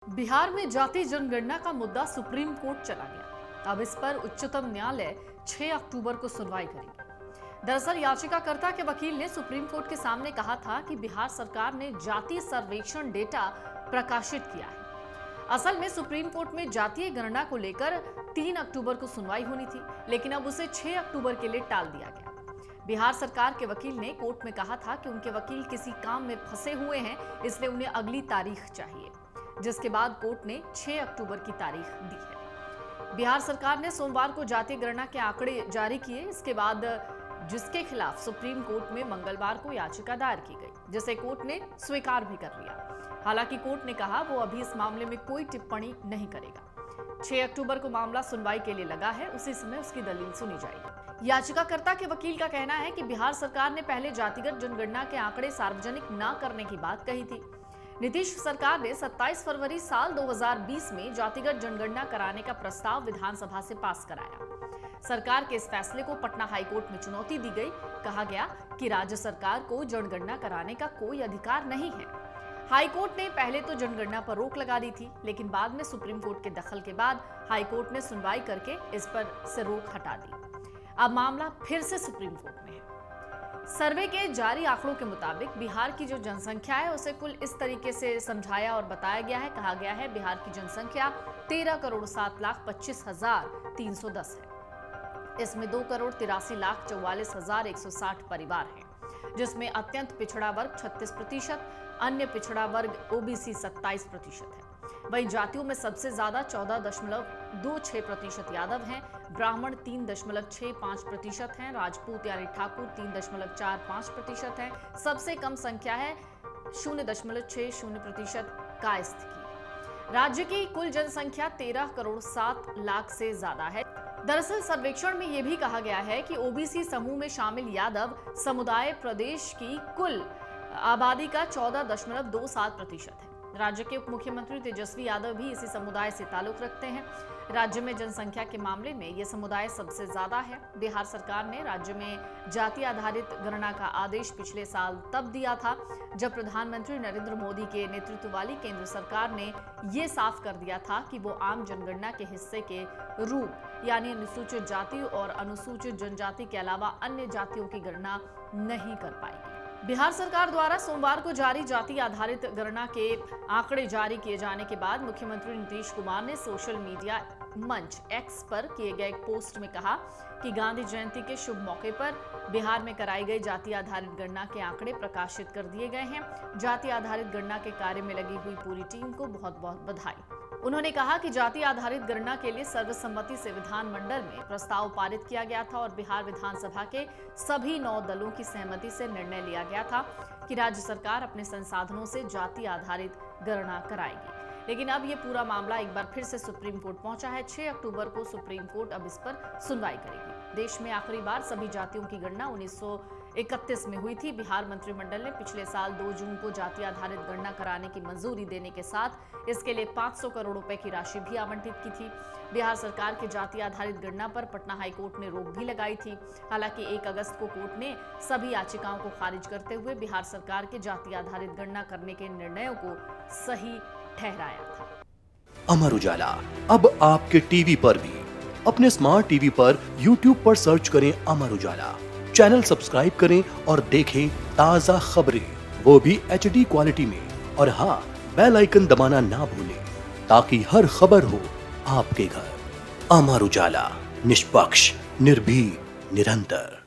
बिहार में जाति जनगणना का मुद्दा सुप्रीम कोर्ट चला गया। अब इस पर उच्चतम न्यायालय 6 अक्टूबर को सुनवाई करेगी। दरअसल याचिकाकर्ता के वकील ने सुप्रीम कोर्ट के सामने कहा था कि बिहार सरकार ने जाति सर्वेक्षण डेटा प्रकाशित किया है। असल में सुप्रीम कोर्ट में जातीय गणना को लेकर 3 अक्टूबर को सुनवाई होनी थी, लेकिन अब उसे 6 अक्टूबर के लिए टाल दिया गया। बिहार सरकार के वकील ने कोर्ट में कहा था कि उनके वकील किसी काम में फंसे हुए हैं, इसलिए उन्हें अगली तारीख चाहिए, जिसके बाद कोर्ट ने 6 अक्टूबर की तारीख दी है। बिहार सरकार ने सोमवार को जातीय गणना के आंकड़े जारी किए, इसके बाद जिसके खिलाफ सुप्रीम कोर्ट में मंगलवार को याचिका दायर की गई, जिसे कोर्ट ने स्वीकार भी कर लिया। हालांकि कोर्ट ने कहा वो अभी इस मामले में कोई टिप्पणी नहीं करेगा। 6 अक्टूबर को मामला सुनवाई के लिए लगा है, उसी समय उसकी दलील सुनी जाएगी। याचिकाकर्ता के वकील का कहना है कि बिहार सरकार ने पहले जातिगत जनगणना के आंकड़े सार्वजनिक न करने की बात कही थी। नीतीश सरकार ने 27 फरवरी साल 2020 में जातिगत जनगणना कराने का प्रस्ताव विधानसभा से पास कराया। सरकार के इस फैसले को पटना हाईकोर्ट में चुनौती दी गई। कहा गया कि राज्य सरकार को जनगणना कराने का कोई अधिकार नहीं है। हाईकोर्ट ने पहले तो जनगणना पर रोक लगा दी थी, लेकिन बाद में सुप्रीम कोर्ट के दखल के बाद हाईकोर्ट ने सुनवाई करके इस पर से रोक हटा दी। अब मामला फिर से सुप्रीम कोर्ट में है। सर्वे के जारी आंकड़ों के मुताबिक बिहार की जो जनसंख्या है उसे कुल इस तरीके से समझाया और बताया गया है। कहा गया है बिहार की जनसंख्या 13,07,25,310 है। इसमें 2,83,44,160 परिवार हैं, जिसमें अत्यंत पिछड़ा वर्ग 36%, अन्य पिछड़ा वर्ग ओबीसी 27% है। वहीं जातियों में सबसे ज्यादा 14.26% यादव हैं, ब्राह्मण 3.65% हैं, राजपूत यानी ठाकुर 3.45% हैं। सबसे कम संख्या है 0.60% कायस्थ की। राज्य की कुल जनसंख्या 13,07,00,000 से ज्यादा है। दरअसल सर्वेक्षण में यह भी कहा गया है कि ओबीसी समूह में शामिल यादव समुदाय प्रदेश की कुल आबादी का 14.27% है। राज्य के उप मुख्यमंत्री तेजस्वी यादव भी इसी समुदाय से ताल्लुक रखते हैं। राज्य में जनसंख्या के मामले में यह समुदाय सबसे ज्यादा है। बिहार सरकार ने राज्य में जाति आधारित गणना का आदेश पिछले साल तब दिया था, जब प्रधानमंत्री नरेंद्र मोदी के नेतृत्व वाली केंद्र सरकार ने यह साफ कर दिया था कि वो आम जनगणना के हिस्से के रूप यानी अनुसूचित जाति और अनुसूचित जनजाति के अलावा अन्य जातियों की गणना नहीं कर पाएगी। बिहार सरकार द्वारा सोमवार को जारी जाति आधारित गणना के आंकड़े जारी किए जाने के बाद मुख्यमंत्री नीतीश कुमार ने सोशल मीडिया मंच एक्स पर किए गए एक पोस्ट में कहा कि गांधी जयंती के शुभ मौके पर बिहार में कराई गई जाति आधारित गणना के आंकड़े प्रकाशित कर दिए गए हैं। जाति आधारित गणना के कार्य में लगी हुई पूरी टीम को बहुत बहुत बधाई। उन्होंने कहा कि जाति आधारित गणना के लिए सर्वसम्मति से विधानमंडल में प्रस्ताव पारित किया गया था और बिहार विधानसभा के सभी 9 दलों की सहमति से निर्णय लिया गया था कि राज्य सरकार अपने संसाधनों से जाति आधारित गणना कराएगी। लेकिन अब ये पूरा मामला एक बार फिर से सुप्रीम कोर्ट पहुंचा है। 6 अक्टूबर को सुप्रीम कोर्ट अब इस पर सुनवाई करेगी। देश में आखिरी बार सभी जातियों की गणना 1931 में हुई थी। बिहार मंत्रिमंडल ने पिछले साल 2 जून को जाति आधारित गणना कराने की मंजूरी देने के साथ इसके लिए 500 करोड़ रुपए की राशि भी आवंटित की थी। बिहार सरकार की जाति आधारित गणना पर पटना हाईकोर्ट ने रोक भी लगाई थी। हालांकि 1 अगस्त को कोर्ट ने सभी याचिकाओं को खारिज करते हुए बिहार सरकार के जाति आधारित गणना करने के निर्णयों को सही ठहराया था। अमर उजाला अब आपके टीवी पर भी। अपने स्मार्ट टीवी पर YouTube पर सर्च करें अमर उजाला, चैनल सब्सक्राइब करें और देखें ताजा खबरें, वो भी HD क्वालिटी में। और हाँ, बेल आइकन दबाना ना भूलें ताकि हर खबर हो आपके घर। अमर उजाला, निष्पक्ष, निर्भीक, निरंतर।